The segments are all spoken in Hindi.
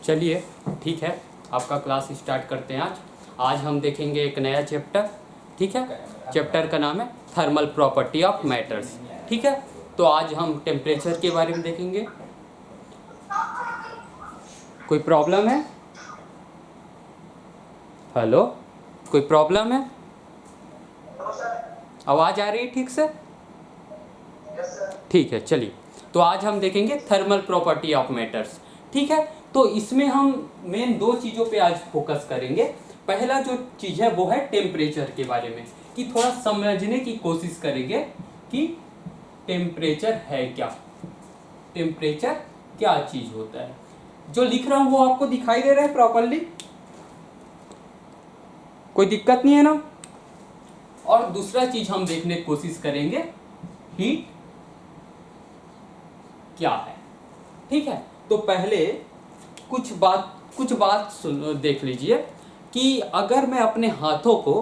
चलिए ठीक है, आपका क्लास स्टार्ट करते हैं। आज हम देखेंगे एक नया चैप्टर। ठीक है, चैप्टर का नाम है थर्मल प्रॉपर्टी ऑफ मैटर्स। ठीक है, तो आज हम टेम्परेचर के बारे में देखेंगे। कोई प्रॉब्लम है? हेलो, कोई प्रॉब्लम है? आवाज़ आ रही है ठीक से? ठीक है, चलिए तो आज हम देखेंगे थर्मल प्रॉपर्टी ऑफ मैटर्स। ठीक है, तो इसमें हम मेन दो चीज़ों पे आज फोकस करेंगे। पहला जो चीज़ है वो है टेम्परेचर के बारे में, कि थोड़ा समझने की कोशिश करेंगे कि टेम्परेचर है क्या, टेम्परेचर क्या चीज़ होता है। जो लिख रहा हूँ वो आपको दिखाई दे रहा है प्रॉपरली? कोई दिक्कत नहीं है ना? और दूसरा चीज हम देखने की कोशिश करेंगे, हीट क्या है। ठीक है, तो पहले कुछ बात देख लीजिए कि अगर मैं अपने हाथों को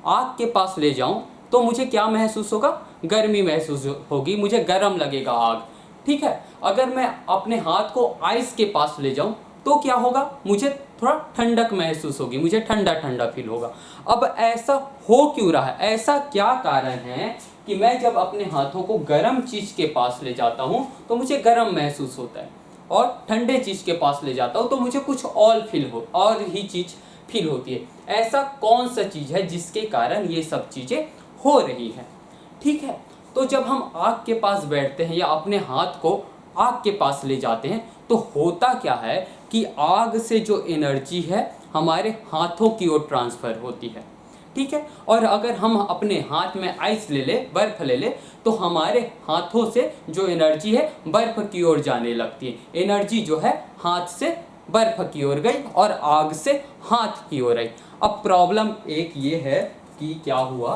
आग के पास ले जाऊं तो मुझे क्या महसूस होगा? गर्मी महसूस होगी, मुझे गर्म लगेगा आग। ठीक है, अगर मैं अपने हाथ को आइस के पास ले जाऊं तो क्या होगा? मुझे थोड़ा ठंडक महसूस होगी, मुझे ठंडा ठंडा फील होगा। अब ऐसा हो क्यों रहा है? ऐसा क्या कारण है कि मैं जब अपने हाथों को गर्म चीज के पास ले जाता हूं तो मुझे गर्म महसूस होता है, और ठंडे चीज के पास ले जाता हूं तो मुझे कुछ और ही चीज फील होती है। ऐसा कौन सा चीज है जिसके कारण ये सब चीजें हो रही हैं? ठीक है, तो जब हम आग के पास बैठते हैं या अपने हाथ को आग के पास ले जाते हैं तो होता क्या है कि आग से जो एनर्जी है हमारे हाथों की ओर ट्रांसफर होती है। ठीक है, और अगर हम अपने हाथ में आइस ले ले, बर्फ ले ले, तो हमारे हाथों से जो एनर्जी है बर्फ की ओर जाने लगती है। एनर्जी जो है हाथ से बर्फ की ओर गई और आग से हाथ की ओर आई। अब प्रॉब्लम एक ये है कि क्या हुआ,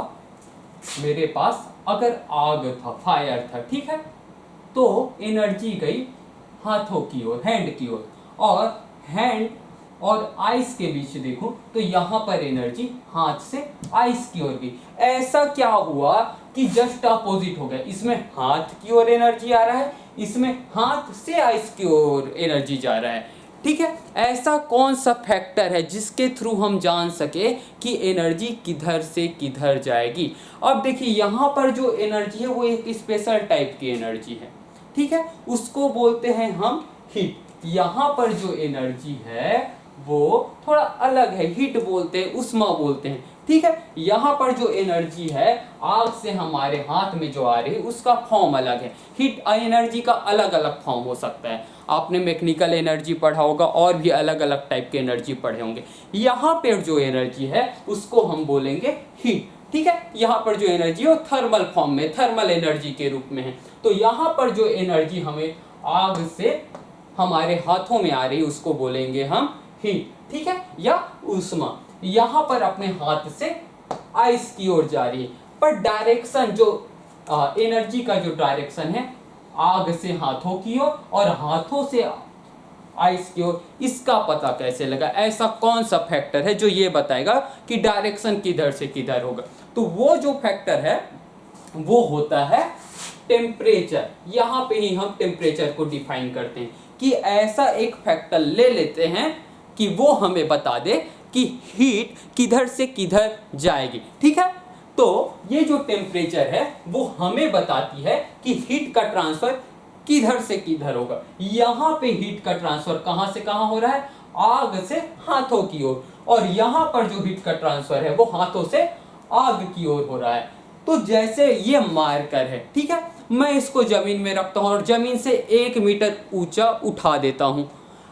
मेरे पास अगर आग था, फायर था, ठीक है, तो एनर्जी गई हाथों की ओर, हैंड की ओर, और हैंड और आइस के बीच देखूं तो यहां पर एनर्जी हाथ से आइस की ओर गई। ऐसा क्या हुआ कि जस्ट अपोजिट हो गया? इसमें हाथ की ओर एनर्जी आ रहा है, इसमें हाथ से आइस की ओर एनर्जी जा रहा है। ठीक है, ऐसा कौन सा फैक्टर है जिसके थ्रू हम जान सके कि एनर्जी किधर से किधर जाएगी? अब देखिए, यहाँ पर जो एनर्जी है वो एक स्पेशल टाइप की एनर्जी है। ठीक है, उसको बोलते हैं हम हीट। यहाँ पर जो एनर्जी है वो थोड़ा अलग है, हीट बोलते हैं, उष्मा बोलते हैं। ठीक है, यहाँ पर जो एनर्जी है आग से हमारे हाथ में जो आ रही है उसका फॉर्म अलग है। हीट एनर्जी का अलग अलग फॉर्म हो सकता है। आपने मैकेनिकल एनर्जी पढ़ा होगा और भी अलग अलग टाइप के एनर्जी पढ़े होंगे। यहाँ पर जो एनर्जी है उसको हम बोलेंगे हीट। ठीक है, यहाँ पर जो एनर्जी है वो थर्मल फॉर्म में, थर्मल एनर्जी के रूप में है। तो यहाँ पर जो एनर्जी हमें आग से हमारे हाथों में आ रही है उसको बोलेंगे हम हीट। ठीक है, या उष्मा। यहाँ पर अपने हाथ से आइस की ओर जा रही है, पर डायरेक्शन जो एनर्जी का जो डायरेक्शन है आग से हाथों की ओर और हाथों से आइस की ओर, इसका पता कैसे लगा? ऐसा कौन सा फैक्टर है जो ये बताएगा कि डायरेक्शन किधर से किधर होगा? तो वो जो फैक्टर है वो होता है टेम्परेचर। यहाँ पे ही हम टेम्परेचर को डिफाइन करते हैं कि ऐसा एक फैक्टर ले लेते हैं कि वो हमें बता दे कि हीट किधर से किधर जाएगी। ठीक है, तो ये जो टेम्परेचर है वो हमें बताती है कि हीट का ट्रांसफर किधर से किधर होगा। यहाँ पे हीट का ट्रांसफर कहाँ से कहाँ हो रहा है? आग से हाथों की ओर। और यहाँ पर जो हीट का ट्रांसफर है वो हाथों से आग की ओर हो रहा है। तो जैसे ये मार्कर है, ठीक है, मैं इसको जमीन में रखता हूँ और जमीन से 1 मीटर ऊंचा उठा देता हूँ।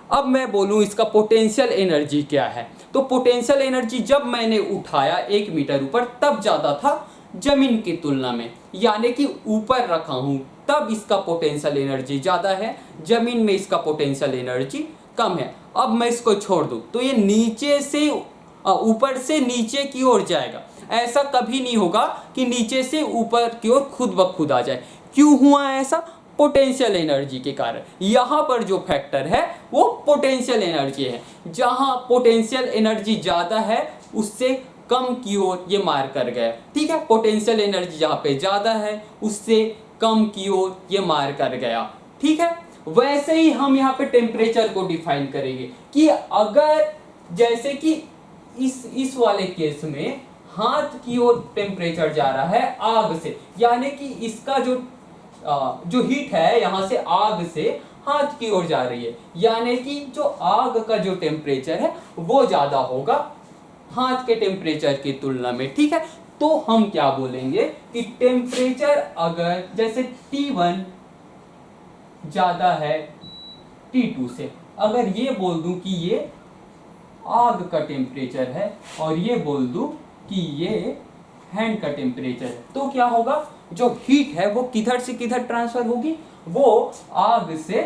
अब मैं बोलूँ इसका पोटेंशियल एनर्जी क्या है, तो पोटेंशियल एनर्जी जब मैंने उठाया 1 मीटर ऊपर तब ज़्यादा था जमीन की तुलना में, यानी कि ऊपर रखा हूँ तब इसका पोटेंशियल एनर्जी ज़्यादा है, जमीन में इसका पोटेंशियल एनर्जी कम है। अब मैं इसको छोड़ दूँ तो ये नीचे से ऊपर से नीचे की ओर जाएगा। ऐसा कभी नहीं होगा कि नीचे से ऊपर की ओर खुद ब खुद आ जाए। क्यों हुआ ऐसा? पोटेंशियल एनर्जी के कारण। यहाँ पर जो फैक्टर है वो पोटेंशियल एनर्जी है। जहाँ पोटेंशियल एनर्जी ज़्यादा है उससे कम की ओर ये मार कर गया। ठीक है, पोटेंशियल एनर्जी जहाँ पे ज़्यादा है उससे कम की ओर ये मार कर गया। ठीक है, वैसे ही हम यहाँ पे टेम्परेचर को डिफाइन करेंगे कि अगर जैसे कि इस वाले केस में हाथ की ओर टेम्परेचर जा रहा है आग से, यानी कि इसका जो हीट है यहाँ से आग से हाथ की ओर जा रही है, यानी कि जो आग का जो टेम्परेचर है वो ज्यादा होगा हाथ के टेम्परेचर की तुलना में। ठीक है, तो हम क्या बोलेंगे कि टेम्परेचर अगर जैसे T1 ज्यादा है T2 से, अगर ये बोल दूं कि ये आग का टेम्परेचर है और ये बोल दूं कि ये हैंड का टेम्परेचर है, तो क्या होगा, जो हीट है वो किधर से किधर ट्रांसफर होगी, वो आग से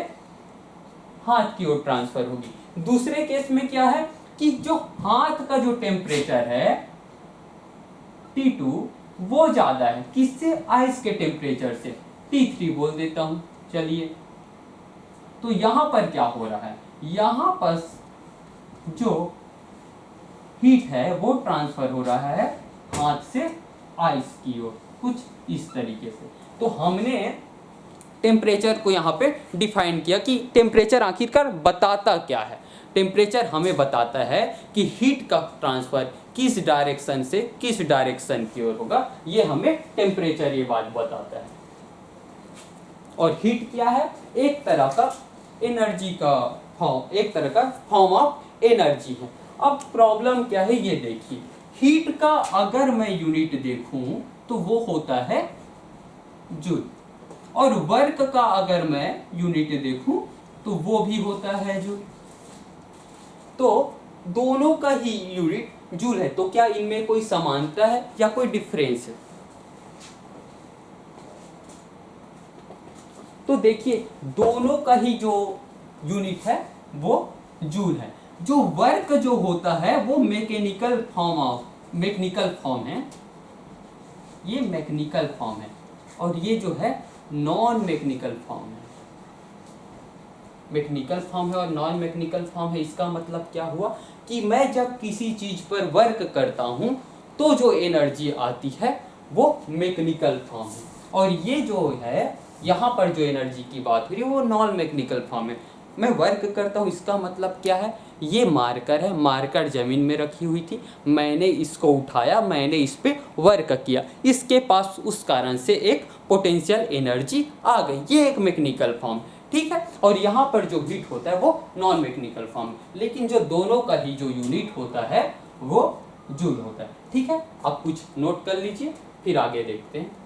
हाथ की ओर ट्रांसफर होगी। दूसरे केस में क्या है कि जो हाथ का जो टेम्परेचर है T2 वो ज्यादा है किससे, आइस के टेम्परेचर से, T3 बोल देता हूं। चलिए, तो यहां पर क्या हो रहा है, यहां पर जो हीट है वो ट्रांसफर हो रहा है हाथ से आइस की ओर, कुछ इस तरीके से। तो हमने टेम्परेचर को यहाँ पे डिफाइन किया कि टेम्परेचर आखिरकार बताता क्या है। टेम्परेचर हमें बताता है कि हीट का ट्रांसफर किस डायरेक्शन से किस डायरेक्शन की ओर होगा, ये हमें टेम्परेचर ये बात बताता है। और हीट क्या है, एक तरह का एनर्जी का फॉर्म, एक तरह का फॉर्म ऑफ एनर्जी है। अब प्रॉब्लम क्या है ये देखिए, हीट का अगर मैं यूनिट देखूं तो वो होता है जूल, और वर्क का अगर मैं यूनिट देखूं तो वो भी होता है जूल। तो दोनों का ही यूनिट जूल है, तो क्या इनमें कोई समानता है या कोई डिफरेंस है? तो देखिए, दोनों का ही जो यूनिट है वो जूल है। जो वर्क जो होता है वो मैकेनिकल फॉर्म है, ये मैकेनिकल फॉर्म है, और ये जो है नॉन मैकेनिकल फॉर्म है। मैकेनिकल फॉर्म है और नॉन मैकेनिकल फॉर्म है, इसका मतलब क्या हुआ कि मैं जब किसी चीज पर वर्क करता हूं तो जो एनर्जी आती है वो मैकेनिकल फॉर्म है, और ये जो है यहाँ पर जो एनर्जी की बात हो रही है वो नॉन मैकेनिकल फॉर्म है। मैं वर्क करता हूँ, इसका मतलब क्या है, ये मार्कर है, मार्कर जमीन में रखी हुई थी, मैंने इसको उठाया, मैंने इस पे वर्क किया, इसके पास उस कारण से एक पोटेंशियल एनर्जी आ गई, ये एक मैकेनिकल फॉर्म। ठीक है, और यहाँ पर जो हीट होता है वो नॉन मैकेनिकल फॉर्म, लेकिन जो दोनों का ही जो यूनिट होता है वो जूल होता है। ठीक है, आप कुछ नोट कर लीजिए, फिर आगे देखते हैं।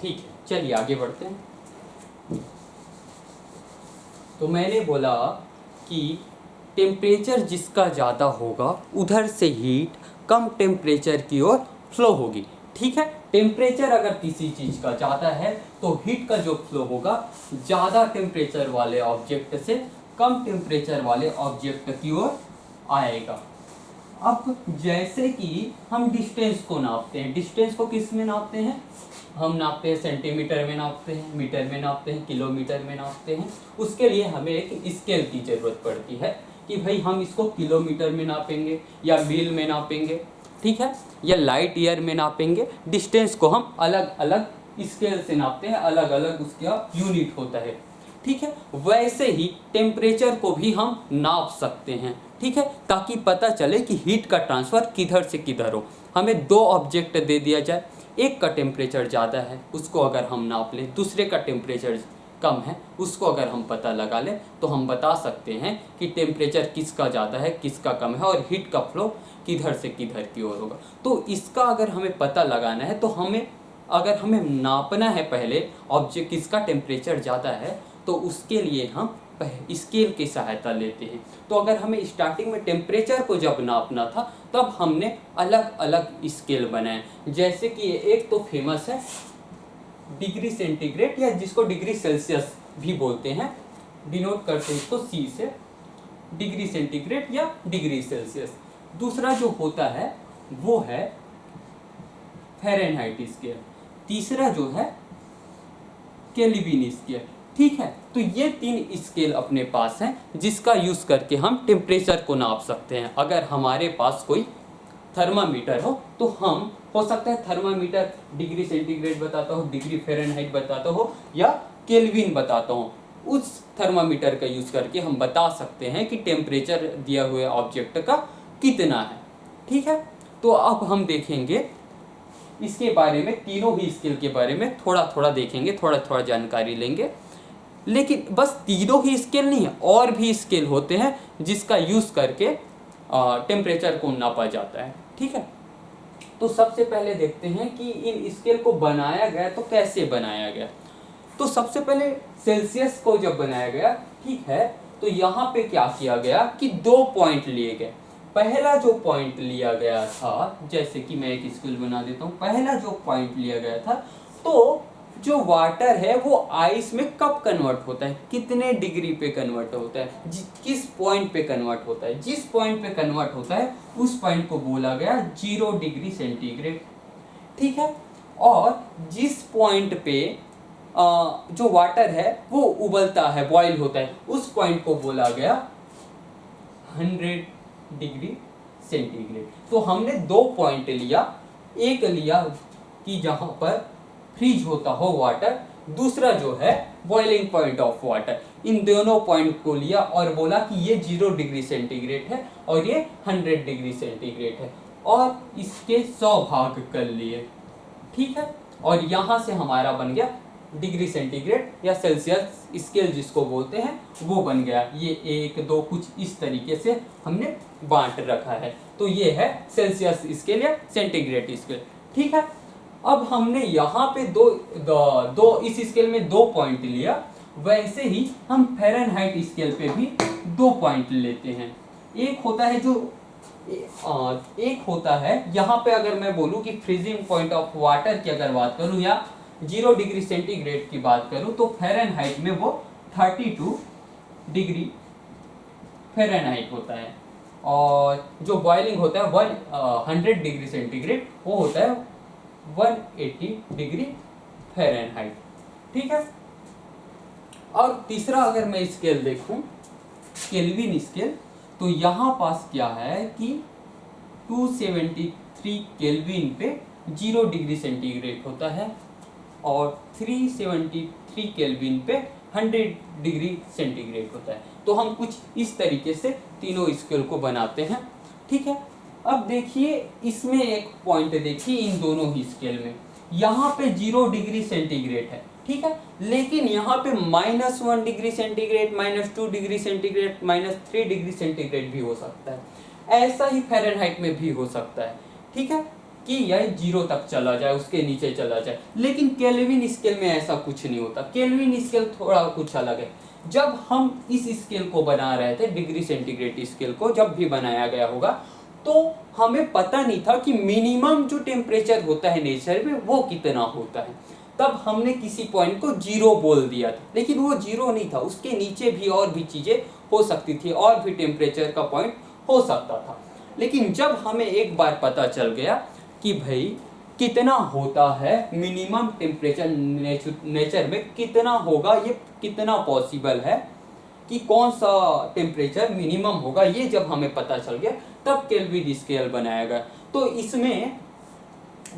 ठीक है, चलिए आगे बढ़ते हैं। तो मैंने बोला कि टेम्परेचर जिसका ज़्यादा होगा उधर से हीट कम टेम्परेचर की ओर फ्लो होगी। ठीक है, टेम्परेचर अगर किसी चीज़ का ज़्यादा है तो हीट का जो फ्लो होगा ज़्यादा टेम्परेचर वाले ऑब्जेक्ट से कम टेम्परेचर वाले ऑब्जेक्ट की ओर आएगा। अब जैसे कि हम डिस्टेंस को नापते हैं, डिस्टेंस को किस में नापते हैं? हम नापते हैं सेंटीमीटर में नापते हैं, मीटर में नापते हैं, किलोमीटर में नापते हैं। उसके लिए हमें एक स्केल की ज़रूरत पड़ती है कि भाई हम इसको किलोमीटर में नापेंगे या मील में नापेंगे, ठीक है, या लाइट ईयर में नापेंगे। डिस्टेंस को हम अलग अलग स्केल से नापते हैं, अलग अलग उसका यूनिट होता है। ठीक है, वैसे ही टेम्परेचर को भी हम नाप सकते हैं। ठीक है, ताकि पता चले कि हीट का ट्रांसफ़र किधर से किधर हो। हमें दो ऑब्जेक्ट दे दिया जाए, एक का टेम्परेचर ज़्यादा है उसको अगर हम नाप लें, दूसरे का टेम्परेचर कम है उसको अगर हम पता लगा लें, तो हम बता सकते हैं कि टेम्परेचर किसका ज़्यादा है किसका कम है और हीट का फ्लो किधर से किधर की ओर होगा। तो इसका अगर हमें पता लगाना है, तो अगर हमें नापना है पहले ऑब्जेक्ट किसका टेम्परेचर ज़्यादा है, तो उसके लिए हम स्केल की सहायता लेते हैं। तो अगर हमें स्टार्टिंग में टेम्परेचर को जब नापना था तब हमने अलग अलग स्केल बनाए। जैसे कि एक तो फेमस है डिग्री सेंटीग्रेड, या जिसको डिग्री सेल्सियस भी बोलते हैं, डिनोट करते हैं इसको सी से, डिग्री सेंटीग्रेड या डिग्री सेल्सियस। दूसरा जो होता है वो है फ़ारेनहाइट स्केल, तीसरा जो है केल्विन स्केल। ठीक है, तो ये तीन स्केल अपने पास हैं जिसका यूज़ करके हम टेम्परेचर को नाप सकते हैं। अगर हमारे पास कोई थर्मामीटर हो तो हम, हो सकता है थर्मामीटर डिग्री सेंटीग्रेड बताता हो, डिग्री फ़ारेनहाइट बताता हो या केल्विन बताता हो, उस थर्मामीटर का यूज़ करके हम बता सकते हैं कि टेम्परेचर दिया हुए ऑब्जेक्ट का कितना है। ठीक है, तो अब हम देखेंगे इसके बारे में, तीनों ही स्केल के बारे में थोड़ा थोड़ा देखेंगे, थोड़ा थोड़ा जानकारी लेंगे। लेकिन बस तीनों ही स्केल नहीं है, और भी स्केल होते हैं जिसका यूज़ करके टेम्परेचर को नापा जाता है। ठीक है, तो सबसे पहले देखते हैं कि इन स्केल को बनाया गया तो कैसे बनाया गया। तो सबसे पहले सेल्सियस को जब बनाया गया, ठीक है, तो यहाँ पे क्या किया गया कि 2 पॉइंट लिए गए। पहला जो पॉइंट लिया गया था, जैसे कि मैं एक स्केल बना देता हूँ, पहला जो पॉइंट लिया गया था, तो जो वाटर है वो आइस में कब कन्वर्ट होता है, कितने डिग्री पे कन्वर्ट होता है, किस पॉइंट पे कन्वर्ट होता है, जिस पॉइंट पे कन्वर्ट होता है उस पॉइंट को बोला गया 0 डिग्री सेंटीग्रेड। ठीक है, और जिस पॉइंट पे जो वाटर है वो उबलता है, बॉईल होता है, उस पॉइंट को बोला गया 100 डिग्री सेंटीग्रेड। तो हमने 2 पॉइंट लिया, एक लिया कि जहां पर फ्रीज होता हो वाटर, दूसरा जो है बॉइलिंग पॉइंट ऑफ वाटर। इन दोनों पॉइंट को लिया और बोला कि ये 0 डिग्री सेंटीग्रेड है और ये 100 डिग्री सेंटीग्रेड है, और इसके 100 भाग कर लिए। ठीक है, और यहाँ से हमारा बन गया डिग्री सेंटीग्रेड या सेल्सियस स्केल जिसको बोलते हैं वो बन गया। ये 1 2 कुछ इस तरीके से हमने बांट रखा है। तो ये है सेल्सियस स्केल या सेंटीग्रेड स्केल। ठीक है, अब हमने यहाँ पे दो इस स्केल में 2 पॉइंट लिया, वैसे ही हम फ़ारेनहाइट स्केल पे भी 2 पॉइंट लेते हैं। एक होता है यहाँ पे, अगर मैं बोलूँ कि फ्रीजिंग पॉइंट ऑफ वाटर की अगर बात करूँ या 0 डिग्री सेंटीग्रेड की बात करूँ, तो फ़ारेनहाइट में वो 32 डिग्री फ़ारेनहाइट होता है, और जो बॉइलिंग होता है 100 डिग्री सेंटीग्रेड वो होता है 180 डिग्री फ़ारेनहाइट। ठीक है, और तीसरा अगर मैं स्केल देखूं केल्विन स्केल, तो यहाँ पास क्या है कि 273 केल्विन पे 0 डिग्री सेंटीग्रेड होता है और 373 केल्विन पे 100 डिग्री सेंटीग्रेड होता है। तो हम कुछ इस तरीके से तीनों स्केल को बनाते हैं। ठीक है, अब देखिए इसमें एक पॉइंट देखिए इन दोनों ही स्केल में, यहाँ पे 0 डिग्री सेंटीग्रेड है। ठीक है, लेकिन यहाँ पे -1 degree centigrade, -2 degree centigrade, -3 degree centigrade भी हो सकता है। ऐसा ही फ़ारेनहाइट में भी हो सकता है। ठीक है, कि यह 0 तक चला जाए, उसके नीचे चला जाए। लेकिन केल्विन स्केल में ऐसा कुछ नहीं होता। केल्विन स्केल थोड़ा कुछ अलग है। जब हम इस स्केल को बना रहे थे, डिग्री सेंटीग्रेड स्केल को जब भी बनाया गया होगा, तो हमें पता नहीं था कि मिनिमम जो टेम्परेचर होता है नेचर में वो कितना होता है। तब हमने किसी पॉइंट को 0 बोल दिया था, लेकिन वो 0 नहीं था, उसके नीचे भी और भी चीज़ें हो सकती थी, और भी टेम्परेचर का पॉइंट हो सकता था। लेकिन जब हमें एक बार पता चल गया कि भाई कितना होता है मिनिमम टेम्परेचर नेचर में, कितना होगा, ये कितना पॉसिबल है कि कौन सा टेम्परेचर मिनिमम होगा, ये जब हमें पता चल गया तब केल्विन स्केल बनाया गया। तो इसमें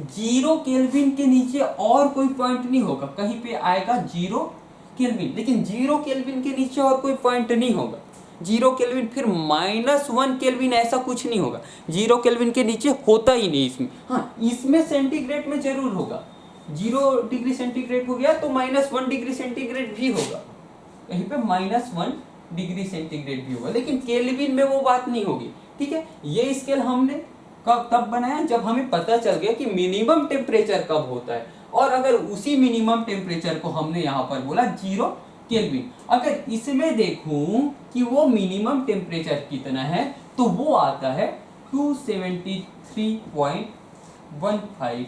0 केल्विन के नीचे और कोई पॉइंट नहीं होगा, कहीं पे आएगा 0 केल्विन, लेकिन 0 केल्विन के नीचे और कोई पॉइंट नहीं होगा। 0 केल्विन फिर -1 केल्विन, ऐसा कुछ नहीं होगा। 0 केल्विन के नीचे होता ही नहीं इसमें। हाँ, इसमें सेंटीग्रेड में जरूर होगा। 0 डिग्री सेंटीग्रेड हो गया तो -1 डिग्री सेंटीग्रेड भी होगा, कहीं पे -1 डिग्री सेंटीग्रेड भी होगा, लेकिन केल्विन में वो बात नहीं होगी। ठीक है, ये स्केल हमने कब तब बनाया जब हमें पता चल गया कि मिनिमम टेम्परेचर कब होता है। और अगर उसी मिनिमम टेम्परेचर को हमने यहाँ पर बोला 0 केल्विन, अगर इसमें देखूं कि वो मिनिमम टेम्परेचर कितना है, तो वो आता है 273.15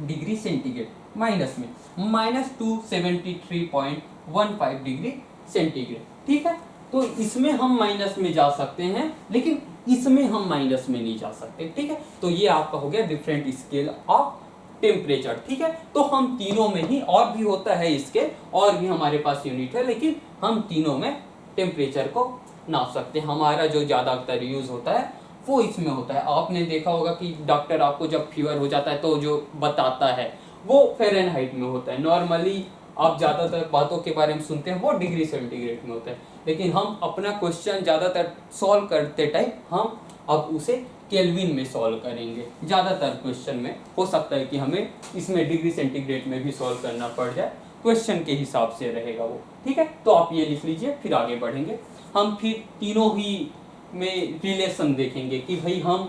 डिग्री सेंटीग्रेड, माइनस में -273.15 डिग्री सेंटीग्रेड। ठीक है, तो इसमें हम माइनस में जा सकते हैं, लेकिन इसमें हम माइनस में नहीं जा सकते। ठीक है, तो ये आपका हो गया डिफरेंट स्केल ऑफ टेम्परेचर। ठीक है, तो हम तीनों में ही, और भी होता है स्केल, और भी हमारे पास यूनिट है, लेकिन हम तीनों में टेम्परेचर को नाप सकते हैं। हमारा जो ज़्यादातर यूज़ होता है वो इसमें होता है। आपने देखा होगा कि डॉक्टर आपको जब फीवर हो जाता है तो जो बताता है वो फ़ारेनहाइट में होता है। नॉर्मली आप ज़्यादातर बातों के बारे में सुनते हैं वो डिग्री सेंटीग्रेड में होता है, लेकिन हम अपना क्वेश्चन ज़्यादातर सॉल्व करते टाइम हम अब उसे केल्विन में सॉल्व करेंगे। ज़्यादातर क्वेश्चन में हो सकता है कि हमें इसमें डिग्री सेंटीग्रेड में भी सॉल्व करना पड़ जाए, क्वेश्चन के हिसाब से रहेगा वो। ठीक है, तो आप ये लिख लीजिए, फिर आगे बढ़ेंगे। हम फिर तीनों ही में रिलेशन देखेंगे कि भाई हम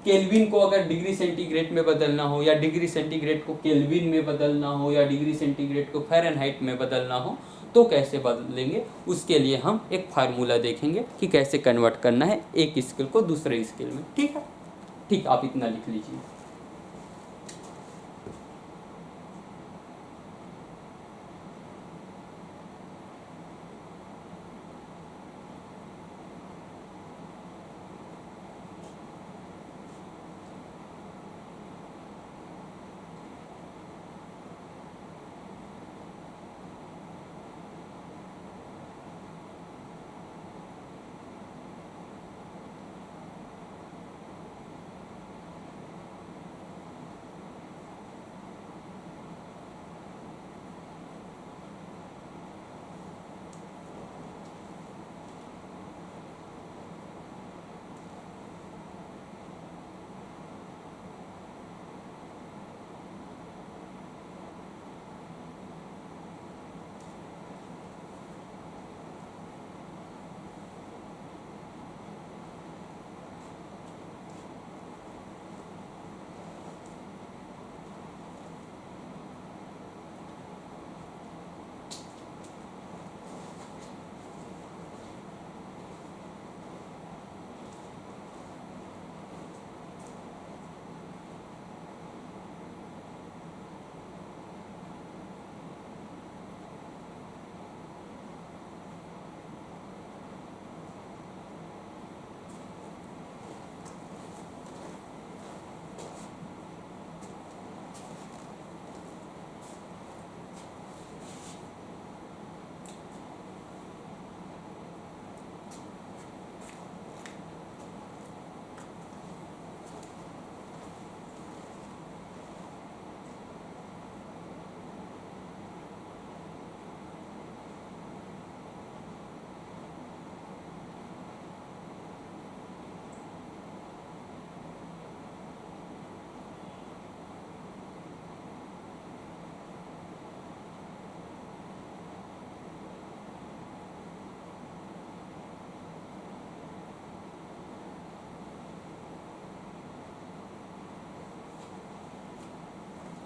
केल्विन को अगर डिग्री सेंटीग्रेड में बदलना हो, या डिग्री सेंटीग्रेड को केल्विन में बदलना हो, या डिग्री सेंटीग्रेड को फ़ारेनहाइट में बदलना हो, तो कैसे बदलेंगे। उसके लिए हम एक फार्मूला देखेंगे कि कैसे कन्वर्ट करना है एक स्केल को दूसरे स्केल में। ठीक है, ठीक, आप इतना लिख लीजिए।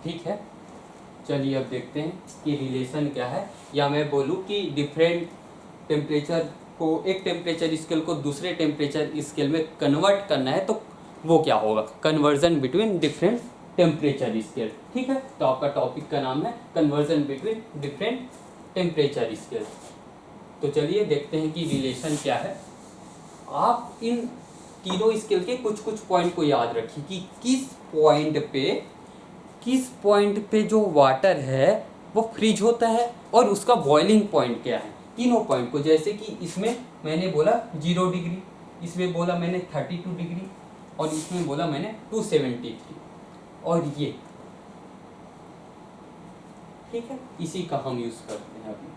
ठीक है, चलिए अब देखते हैं कि रिलेशन क्या है, या मैं बोलूँ कि डिफरेंट टेम्परेचर को, एक टेम्परेचर स्केल को दूसरे टेम्परेचर स्केल में कन्वर्ट करना है तो वो क्या होगा, conversion between different temperature scale. ठीक है, तो आपका टॉपिक का नाम है conversion between different temperature scale. तो चलिए देखते हैं कि रिलेशन क्या है। आप इन तीनों स्केल के कुछ कुछ पॉइंट को याद रखिए कि किस पॉइंट पे जो वाटर है वो फ्रीज होता है और उसका बॉइलिंग पॉइंट क्या है, तीनों पॉइंट को। जैसे कि इसमें मैंने बोला 0 डिग्री, इसमें बोला मैंने 32 डिग्री, और इसमें बोला मैंने 273, और ये ठीक है, इसी का हम यूज करते हैं अभी।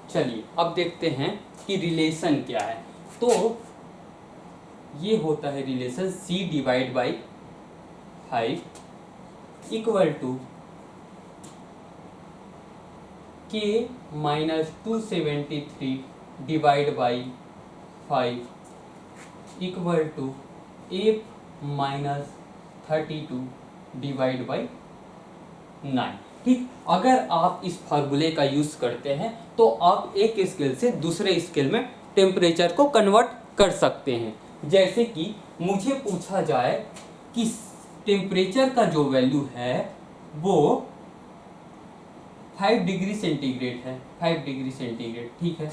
चलिए अब देखते हैं कि रिलेशन क्या है। तो ये होता है relation C/5 equal to K-273 divide by 5 equal to F-32 divide by 9। ठीक, अगर आप इस फार्मूले का यूज करते हैं तो आप एक स्केल से दूसरे स्केल में टेम्परेचर को कन्वर्ट कर सकते हैं। जैसे कि मुझे पूछा जाए कि टेम्परेचर का जो वैल्यू है वो 5 डिग्री सेंटीग्रेड है, 5 डिग्री सेंटीग्रेड। ठीक है,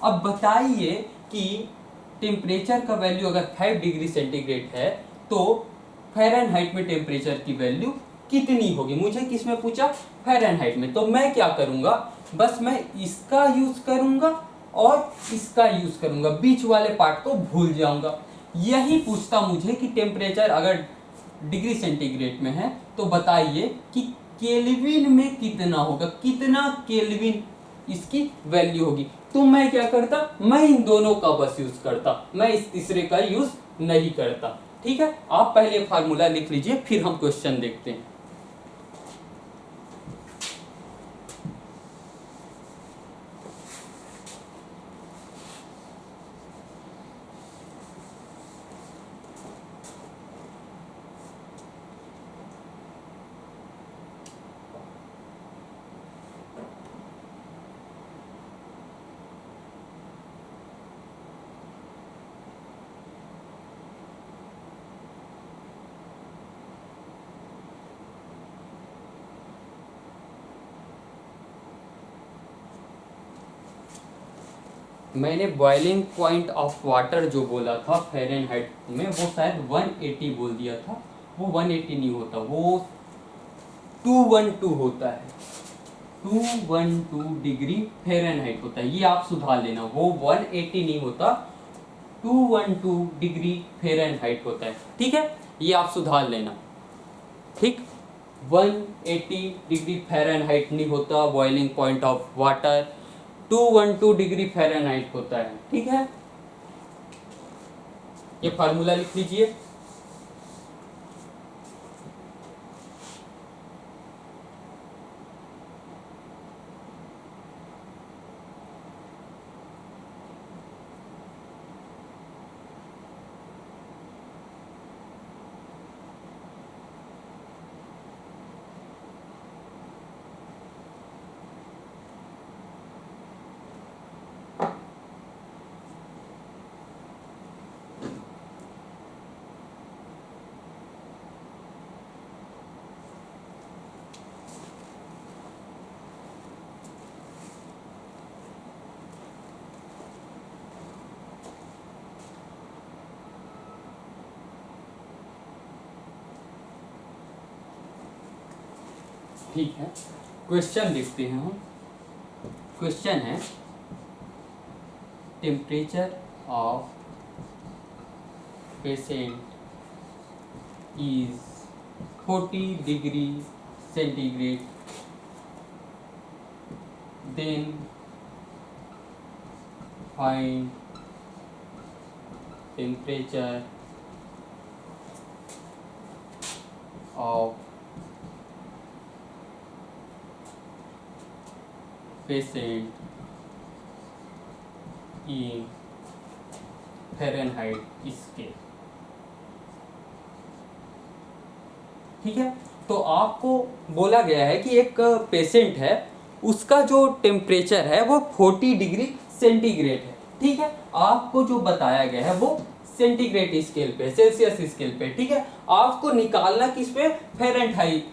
अब बताइए कि टेम्परेचर का वैल्यू अगर 5 डिग्री सेंटीग्रेड है तो फ़ारेनहाइट में टेम्परेचर की वैल्यू कितनी होगी। मुझे किस में पूछा, फ़ारेनहाइट में। तो मैं क्या करूंगा, बस मैं इसका यूज करूंगा और इसका यूज करूंगा, बीच वाले पार्ट को भूल जाऊंगा। यही पूछता मुझे कि टेम्परेचर अगर डिग्री सेंटीग्रेड में है तो बताइए कि केल्विन में कितना होगा, कितना केल्विन इसकी वैल्यू होगी। तो मैं क्या करता, मैं इन दोनों का बस यूज करता, मैं इस तीसरे का यूज नहीं करता। ठीक है, आप पहले फार्मूला लिख लीजिए, फिर हम क्वेश्चन देखते हैं। मैंने बॉइलिंग पॉइंट ऑफ वाटर जो बोला था फ़ारेनहाइट में, वो शायद 180 बोल दिया था। वो 180 नहीं होता, वो 212 होता है, 212 डिग्री फ़ारेनहाइट होता है। ये आप सुधार लेना, वो 180 नहीं होता, 212 डिग्री फ़ारेनहाइट होता है। ठीक है, ये आप सुधार लेना। ठीक, 180 डिग्री फ़ारेनहाइट नहीं होता boiling point of water, 212 degree Fahrenheit होता है। ठीक है, ये फार्मूला लिख लीजिए। ठीक है, क्वेश्चन देखते हैं हम। क्वेश्चन है temperature of patient is 40 degree centigrade, then find temperature of patient in Fahrenheit scale. ठीक है, तो आपको बोला गया है कि एक पेशेंट है, उसका जो टेम्परेचर है वो 40 डिग्री सेंटीग्रेड है। ठीक है, आपको जो बताया गया है वो सेंटीग्रेड स्केल पे, सेल्सियस स्केल पे। ठीक है, आपको निकालना किस पे, फ़ारेनहाइट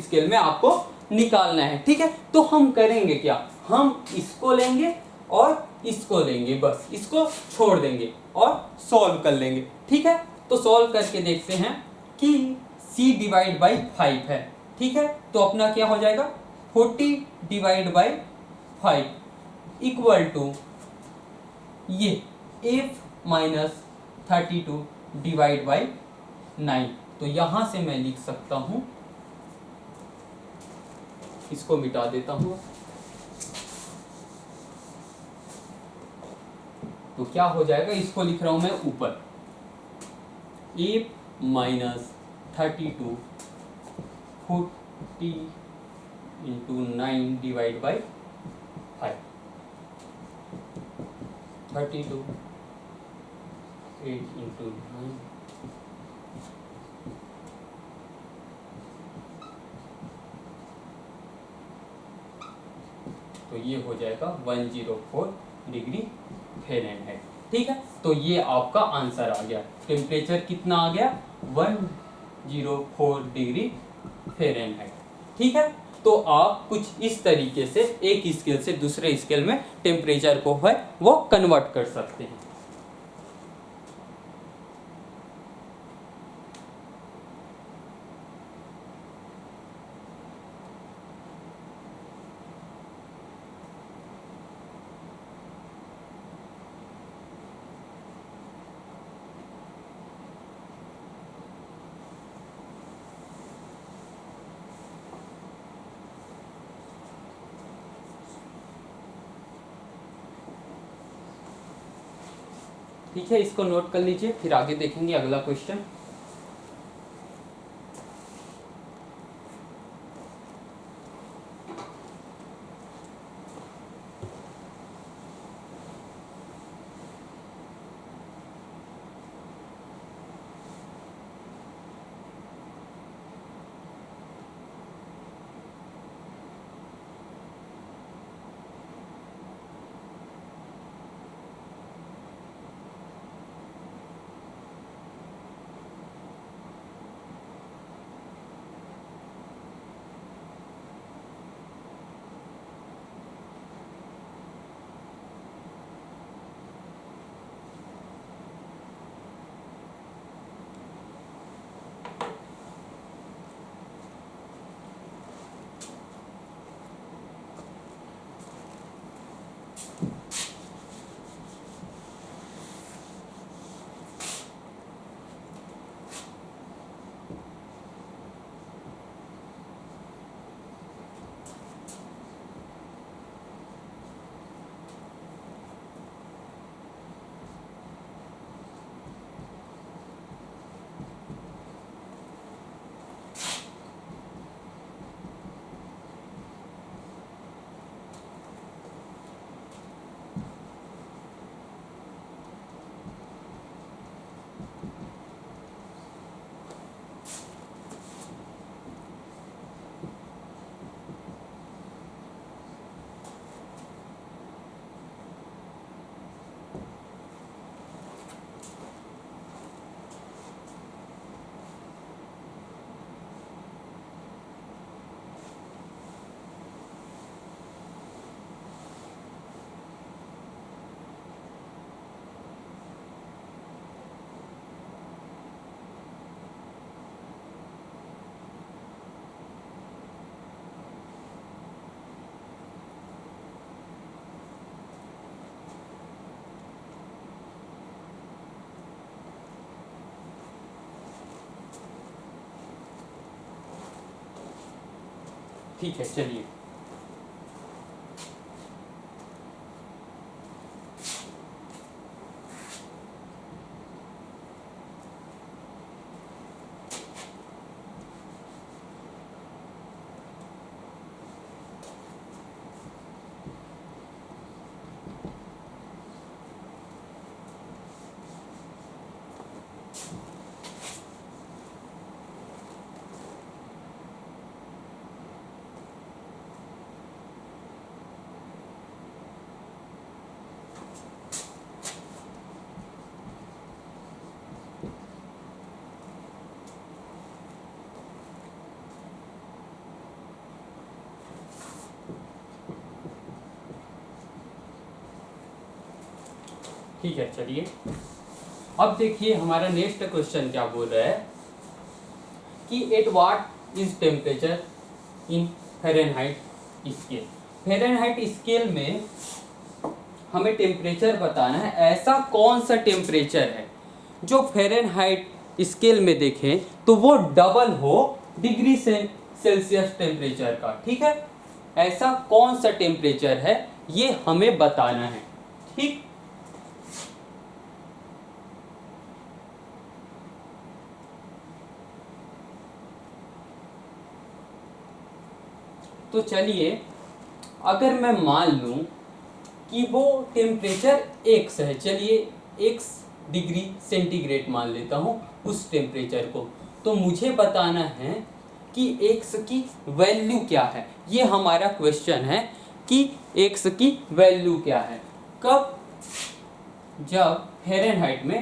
स्केल में आपको निकालना है। ठीक है, तो हम करेंगे क्या, हम इसको लेंगे और इसको लेंगे, बस इसको छोड़ देंगे और सॉल्व कर लेंगे। ठीक है, तो सॉल्व करके देखते हैं कि c डिवाइड बाई 5 है। ठीक है, तो अपना क्या हो जाएगा, 40 डिवाइड बाई 5 इक्वल टू ये f माइनस 32 डिवाइड बाई 9। तो यहां से मैं लिख सकता हूं, इसको मिटा देता हूं, तो क्या हो जाएगा, इसको लिख रहा हूं मैं ऊपर, f minus 32 40 into 9 divide by 5, 32 8 into 9, तो ये हो जाएगा 104 डिग्री फ़ारेनहाइट। ठीक है, तो ये आपका आंसर आ गया, टेम्परेचर कितना आ गया, 104 डिग्री फ़ारेनहाइट। ठीक है, तो आप कुछ इस तरीके से एक स्केल से दूसरे स्केल में टेम्परेचर को है वो कन्वर्ट कर सकते हैं। ठीक है, इसको नोट कर लीजिए, फिर आगे देखेंगे अगला क्वेश्चन। ठीक है चलिए। ठीक है चलिए, अब देखिए हमारा नेक्स्ट क्वेश्चन क्या बोल रहा है कि at what is temperature in Fahrenheit scale. Fahrenheit scale में हमें टेम्परेचर बताना है, ऐसा कौन सा टेम्परेचर है जो फ़ारेनहाइट स्केल में देखें तो वो डबल हो डिग्री सेल्सियस टेम्परेचर का। ठीक है, ऐसा कौन सा टेम्परेचर है ये हमें बताना है। ठीक, तो चलिए अगर मैं मान लूं कि वो टेम्परेचर x है, चलिए x डिग्री सेंटीग्रेड मान लेता हूं उस टेम्परेचर को, तो मुझे बताना है कि x की वैल्यू क्या है। ये हमारा क्वेश्चन है कि x की वैल्यू क्या है। कब? जब फ़ारेनहाइट में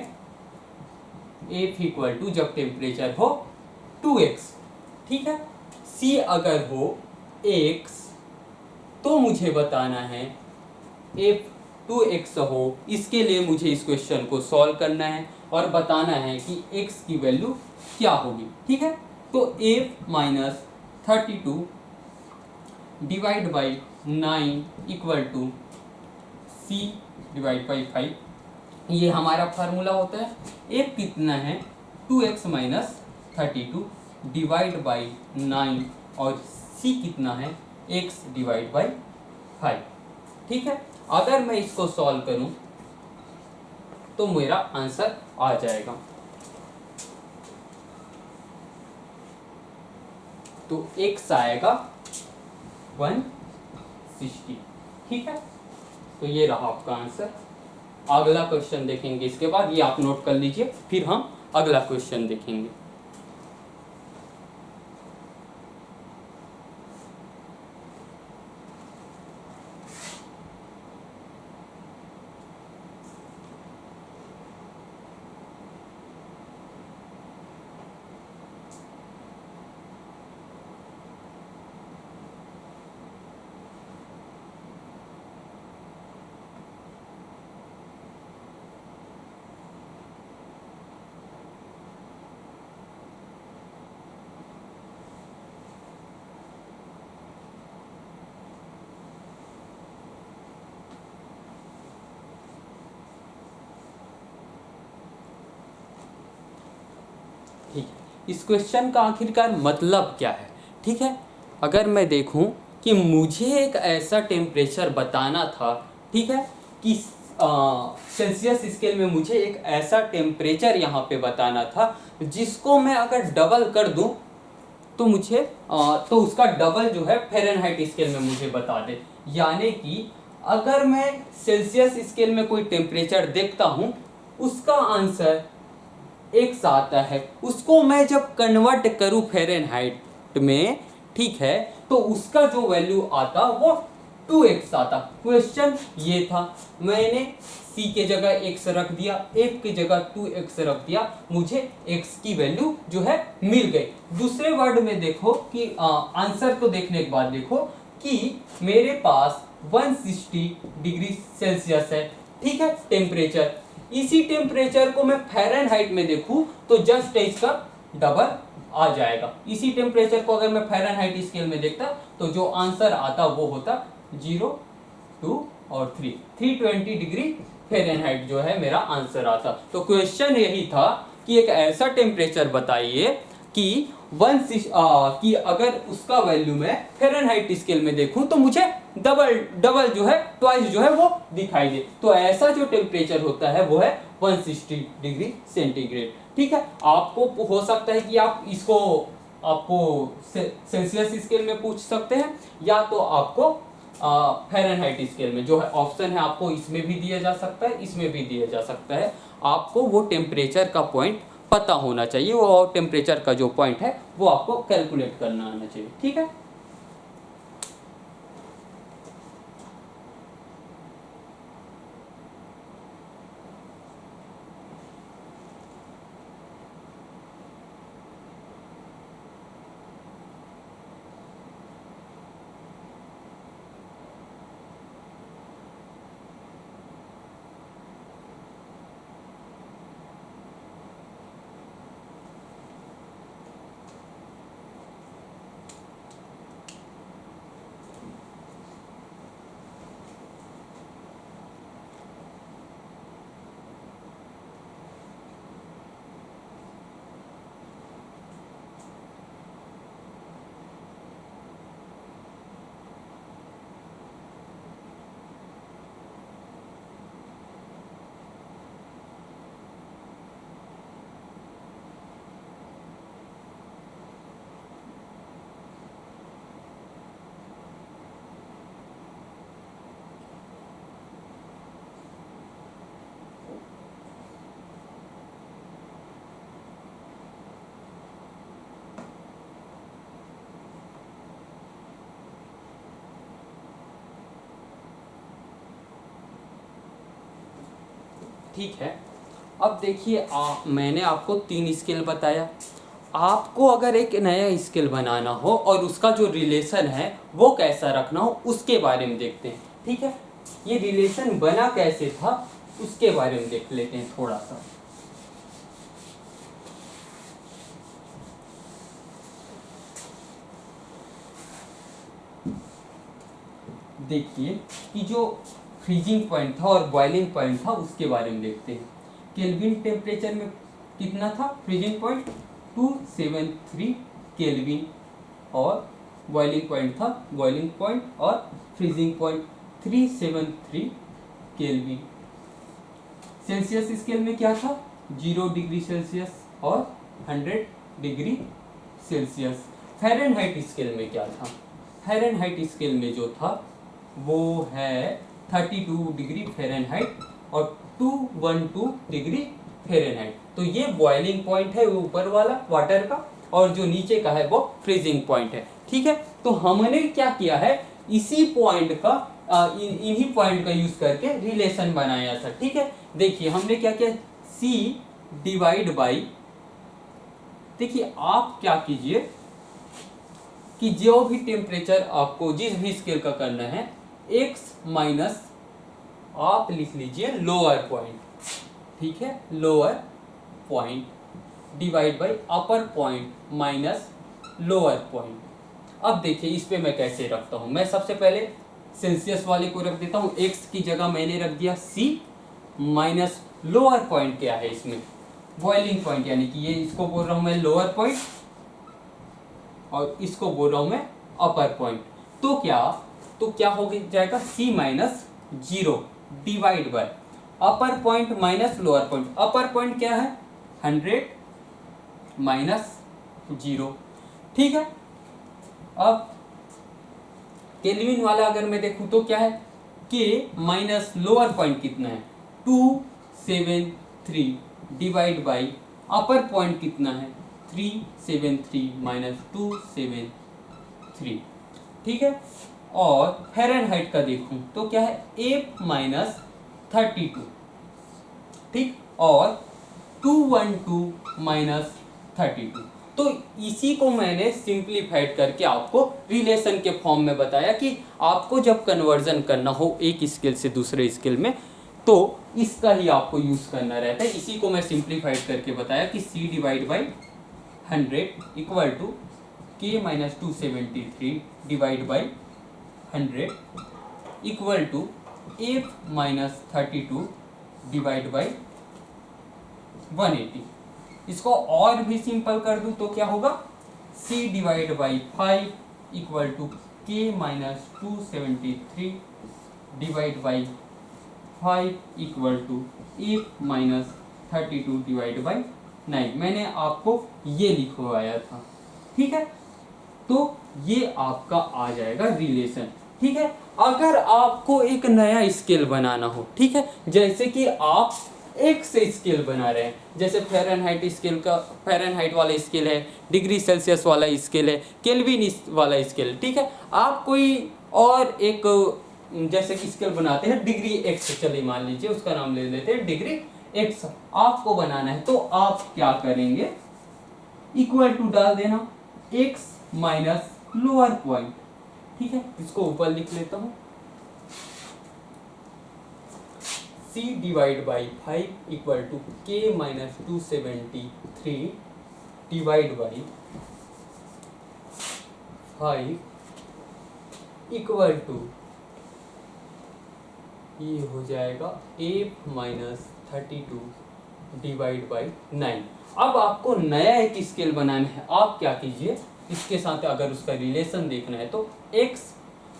F इक्वल टू जब टेम्परेचर हो 2x। ठीक है, C अगर हो x तो मुझे बताना है F 2x हो। इसके लिए मुझे इस क्वेश्चन को सॉल्व करना है और बताना है कि x की वैल्यू क्या होगी। ठीक है, तो F minus 32 divide by 9 equal to C divide by 5, ये हमारा फार्मूला होता है। F कितना है 2x माइनस 32 डिवाइड बाई 9 और C कितना है x डिवाइड बाई 5। ठीक है, अगर मैं इसको सॉल्व करूं तो मेरा आंसर आ जाएगा। तो x आएगा 160। ठीक है, तो ये रहा आपका आंसर। अगला क्वेश्चन देखेंगे इसके बाद, ये आप नोट कर लीजिए, फिर हम अगला क्वेश्चन देखेंगे। ठीक है, इस क्वेश्चन का आखिरकार मतलब क्या है। ठीक है, अगर मैं देखूं कि मुझे एक ऐसा टेम्परेचर बताना था, ठीक है, कि सेल्सियस स्केल में मुझे एक ऐसा टेम्परेचर यहाँ पे बताना था जिसको मैं अगर डबल कर दूं तो मुझे तो उसका डबल जो है फ़ारेनहाइट स्केल में मुझे बता दे। यानी कि अगर मैं सेल्सियस स्केल में कोई टेम्परेचर देखता हूँ उसका आंसर x आता है, उसको मैं जब कन्वर्ट करूँ फ़ारेनहाइट में, ठीक है, तो उसका जो वैल्यू आता वो 2x आता। क्वेश्चन ये था, मैंने c के जगह x रख दिया, f के जगह 2x रख दिया, मुझे x की वैल्यू जो है मिल गई। दूसरे वर्ड में देखो कि आंसर को देखने के बाद देखो कि मेरे पास 160 डिग्री सेल्सियस है। ठीक है, टेम्परेचर, इसी टेम्परेचर को मैं फ़ारेनहाइट में देखूं तो जस्ट इसका डबल आ जाएगा। इसी टेम्परेचर को अगर मैं फ़ारेनहाइट स्केल में देखता तो जो आंसर आता वो होता 0, 2 और 3, 320 डिग्री फ़ारेनहाइट जो है मेरा आंसर आता। तो क्वेश्चन यही था कि एक ऐसा टेम्परेचर बताइए कि कि अगर उसका वैल्यू मैं फ़ारेनहाइट स्केल में देखूं तो मुझे डबल जो है, ट्वाइस जो है वो दिखाई दे। तो ऐसा जो टेम्परेचर होता है वो है 160 डिग्री सेंटीग्रेड। ठीक है, आपको हो सकता है कि आपको सेल्सियस स्केल में पूछ सकते हैं, या तो आपको फ़ारेनहाइट स्केल में, जो है ऑप्शन है आपको इसमें भी दिया जा सकता है, इसमें भी दिया जा सकता है। आपको वो टेम्परेचर का पॉइंट पता होना चाहिए, वो टेम्परेचर का जो पॉइंट है वो आपको कैलकुलेट करना आना चाहिए। ठीक है, ठीक है। अब देखिए, मैंने आपको 3 स्केल बताया। आपको अगर एक नया स्केल बनाना हो और उसका जो रिलेशन है वो कैसा रखना हो, उसके बारे में देखते हैं। ठीक है, ये रिलेशन बना कैसे था उसके बारे में देख लेते हैं थोड़ा सा। देखिए कि जो फ्रीजिंग पॉइंट था और बॉइलिंग पॉइंट था उसके बारे में देखते हैं। केल्विन टेम्परेचर में कितना था फ्रीजिंग पॉइंट? 273 केल्विन, और बॉइलिंग पॉइंट था, बॉइलिंग पॉइंट और freezing point 373 kelvin. Celsius scale में क्या था? 0 डिग्री सेल्सियस और 100 डिग्री सेल्सियस। फ़ारेनहाइट स्केल में क्या था? फ़ारेनहाइट स्केल में जो था वो है 32 डिग्री फ़ारेनहाइट और 212 डिग्री फ़ारेनहाइट। तो ये बॉइलिंग पॉइंट है ऊपर वाला वाटर का, और जो नीचे का है वो फ्रीजिंग पॉइंट है। ठीक है, तो हमने क्या किया है, इसी पॉइंट का इन्हीं पॉइंट का यूज करके रिलेशन बनाया था। ठीक है, देखिए हमने क्या किया, C डिवाइड बाई, देखिए आप क्या कीजिए कि जो भी टेम्परेचर आपको जिस भी स्केल का करना है, x माइनस आप लिख लीजिए लोअर पॉइंट। ठीक है, lower point divide by upper point minus lower point. अब देखिए इस पे मैं कैसे रखता हूँ। मैं सबसे पहले सेल्सियस वाले को रख देता हूँ, x की जगह मैंने रख दिया C माइनस लोअर पॉइंट क्या है इसमें, बॉइलिंग पॉइंट, यानी कि ये इसको बोल रहा हूँ मैं लोअर पॉइंट और इसको बोल रहा हूँ मैं अपर पॉइंट। तो क्या हो जाएगा, C minus 0 divide by upper point minus lower point. Upper point क्या है, 100 माइनस 0। ठीक है, अब केल्विन वाला अगर मैं देखूं तो क्या है, K माइनस लोअर पॉइंट कितना है, 273 डिवाइड बाई अपर पॉइंट कितना है, 373 माइनस 273। ठीक है, और फ़ारेनहाइट का देखूं तो क्या है, 8 माइनस 32। ठीक, और 212 माइनस 32। तो इसी को मैंने सिंप्लीफाइड करके आपको रिलेशन के फॉर्म में बताया कि आपको जब कन्वर्जन करना हो एक स्केल से दूसरे स्केल में तो इसका ही आपको यूज करना रहता है। इसी को मैं सिंप्लीफाइड करके बताया कि C divide by 100 equal to K minus 273 divide by 100 equal to 8 minus 32 divide by 180। इसको और भी सिंपल कर दूं तो क्या होगा, c divide by 5 equal to k minus 273 divide by 5 equal to 8 minus 32 divide by 9। मैंने आपको ये लिखवाया था, ठीक है। तो ये आपका आ जाएगा रिलेशन, ठीक है। अगर आपको एक नया स्केल बनाना हो, ठीक है, जैसे कि आप एक से स्केल बना रहे हैं, जैसे फ़ारेनहाइट स्केल का, फ़ारेनहाइट वाला स्केल है, डिग्री सेल्सियस वाला स्केल है, केल्विन वाला स्केल, ठीक है। आप कोई और एक जैसे कि स्केल बनाते हैं डिग्री एक्स, चलिए मान लीजिए उसका नाम ले लेते हैं डिग्री एक्स, आपको बनाना है तो आप क्या करेंगे, इक्वल टू डाल देना एक्स माइनस लोअर पॉइंट, ठीक है। इसको ऊपर लिख लेता हूं, c divide by 5 equal to k minus 273 divide by 5 equal to, ये हो जाएगा 8 माइनस 32 डिवाइड बाई 9। अब आपको नया एक स्केल बनाना है, आप क्या कीजिए, इसके साथ अगर उसका रिलेशन देखना है तो x,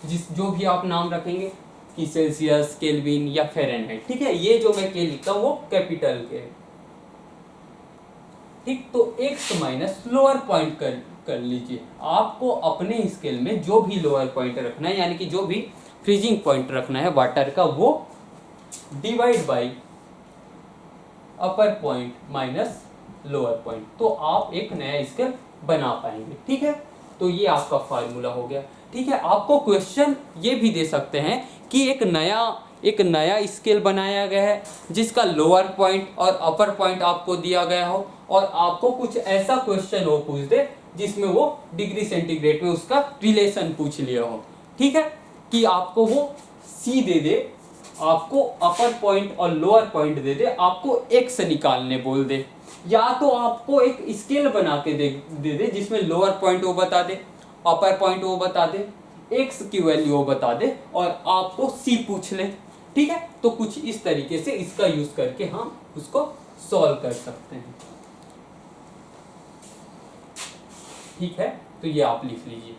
जिस जो भी आप नाम रखेंगे कि सेल्सियस, केल्विन या फ़ारेनहाइट, ठीक है, ये जो मैं के लिखता हूँ वो कैपिटल के, ठीक। तो x माइनस लोअर पॉइंट कर लीजिए, आपको अपने स्केल में जो भी लोअर पॉइंट रखना है, यानी कि जो भी फ्रीजिंग पॉइंट रखना है वाटर का, वो divide by upper point minus lower point, तो आप एक नया स्केल बना पाएंगे, ठीक है। तो ये आपका फार्मूला हो गया, ठीक है। आपको क्वेश्चन ये भी दे सकते हैं कि एक नया स्केल बनाया गया है जिसका लोअर पॉइंट और अपर पॉइंट आपको दिया गया हो, और आपको कुछ ऐसा क्वेश्चन वो पूछ दे जिसमें वो डिग्री सेंटीग्रेड में उसका रिलेशन पूछ लिया हो, ठीक है, कि आपको वो सी दे दे, आपको अपर पॉइंट और लोअर पॉइंट दे दे, आपको एक्स निकालने बोल दे, या तो आपको एक स्केल बना के दे दे जिसमें लोअर पॉइंट वो बता दे, अपर पॉइंट वो बता दे, एक्स की वैल्यू वो बता दे, और आपको सी पूछ ले, ठीक है। तो कुछ इस तरीके से इसका यूज करके हम उसको सॉल्व कर सकते हैं, ठीक है। तो ये आप लिख लीजिए।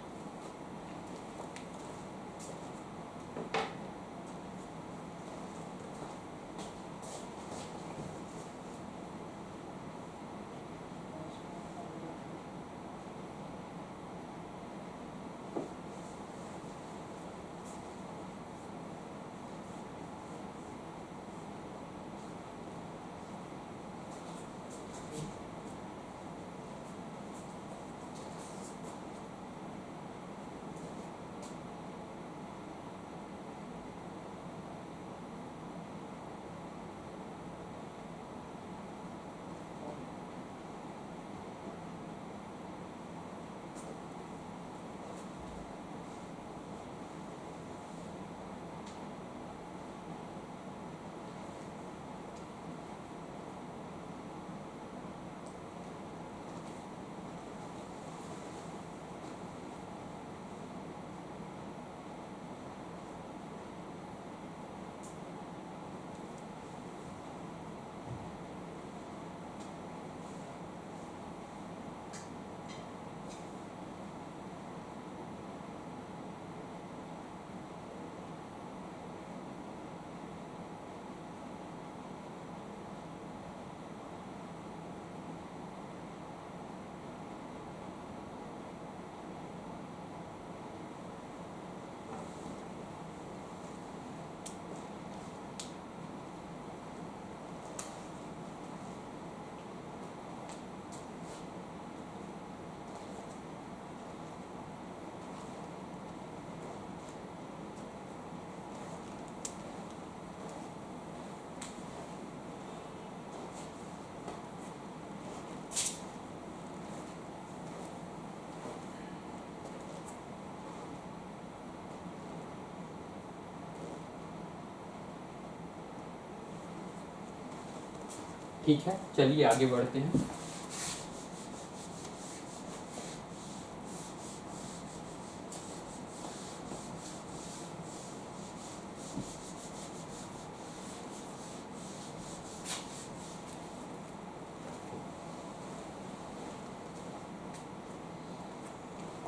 ठीक है, चलिए आगे बढ़ते हैं।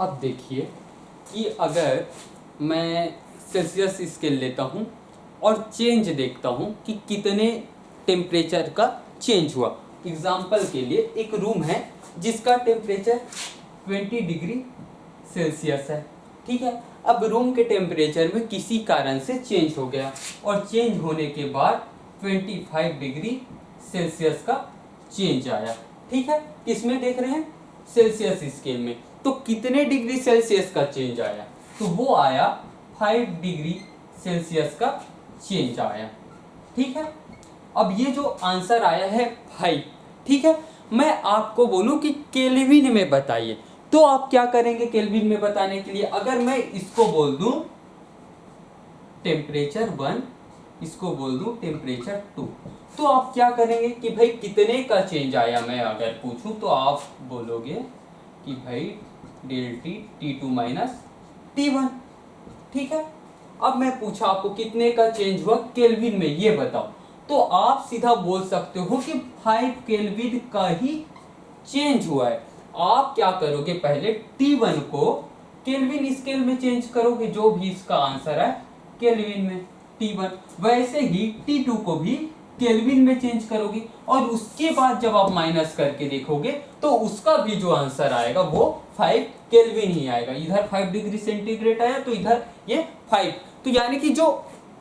अब देखिए कि अगर मैं सेल्सियस स्केल लेता हूँ और चेंज देखता हूँ कि कितने टेम्परेचर का चेंज हुआ। एग्जाम्पल के लिए एक रूम है जिसका टेम्परेचर 20 डिग्री सेल्सियस है, ठीक है। अब रूम के टेम्परेचर में किसी कारण से चेंज हो गया और चेंज होने के बाद 25 डिग्री सेल्सियस का चेंज आया, ठीक है। किसमें देख रहे हैं? सेल्सियस स्केल में। तो कितने डिग्री सेल्सियस का चेंज आया? तो वो आया 5 डिग्री सेल्सियस का चेंज आया, ठीक है। अब ये जो आंसर आया है 5, ठीक है, मैं आपको बोलूं कि केल्विन में बताइए, तो आप क्या करेंगे केल्विन में बताने के लिए? अगर मैं इसको बोल दूं टेम्परेचर 1, इसको बोल दूं टेम्परेचर 2, तो आप क्या करेंगे कि भाई कितने का चेंज आया? मैं अगर पूछूं तो आप बोलोगे कि भाई del T T2 minus T1, ठीक है। अब मैं पूछा आपको कितने का चेंज हुआ केल्विन में, ये बताओ, तो आप सीधा बोल सकते हो कि 5 केल्विन का ही चेंज हुआ है। आप क्या करोगे? पहले T1 को केल्विन स्केल में चेंज करोगे, जो भी इसका आंसर है केल्विन में T1। वैसे ही T2 को भी केल्विन में चेंज करोगे और उसके बाद जब आप माइनस करके देखोगे तो उसका भी जो आंसर आएगा वो 5 केल्विन ही आएगा। इधर 5 डिग्री सेंटीग्रेड आया तो इधर ये 5। तो यानी कि जो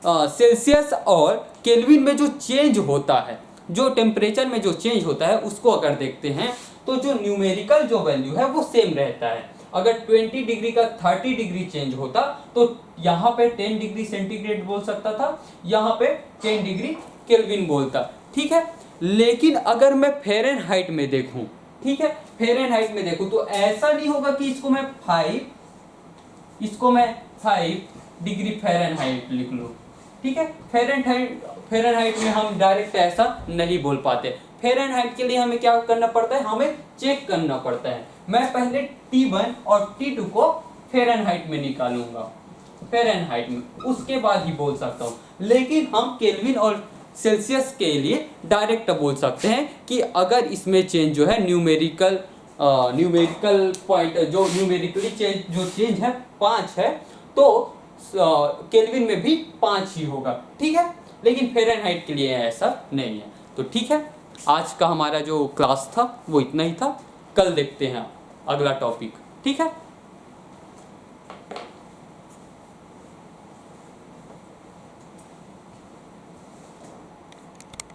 सेल्सियस और केल्विन में जो चेंज होता है, जो टेम्परेचर में जो चेंज होता है, उसको अगर देखते हैं तो जो न्यूमेरिकल जो वैल्यू है वो सेम रहता है। अगर 20 डिग्री का 30 डिग्री चेंज होता तो यहाँ पे 10 डिग्री सेंटीग्रेड बोल सकता था, यहाँ पे 10 डिग्री केल्विन बोलता, ठीक है। लेकिन अगर मैं फ़ारेनहाइट में देखूं, ठीक है, फ़ारेनहाइट में देखूं तो ऐसा नहीं होगा कि इसको मैं 5 डिग्री फ़ारेनहाइट लिख लूं, ठीक है। फ़ारेनहाइट में हम डायरेक्ट ऐसा नहीं बोल पाते। फ़ारेनहाइट के लिए हमें क्या करना पड़ता है? हमें चेक करना पड़ता है। मैं पहले T1 और T2 को फ़ारेनहाइट में निकालूंगा, फ़ारेनहाइट में, उसके बाद ही बोल सकता हूँ। लेकिन हम केल्विन और सेल्सियस के लिए डायरेक्ट बोल सकते हैं कि अगर इसमें चेंज जो है न्यूमेरिकल पॉइंट, जो न्यूमेरिकली चेंज है 5 है, तो केल्विन में भी 5 ही होगा, ठीक है। लेकिन फ़ारेनहाइट के लिए ऐसा नहीं है। तो ठीक है, आज का हमारा जो क्लास था वो इतना ही था। कल देखते हैं अगला टॉपिक, ठीक है।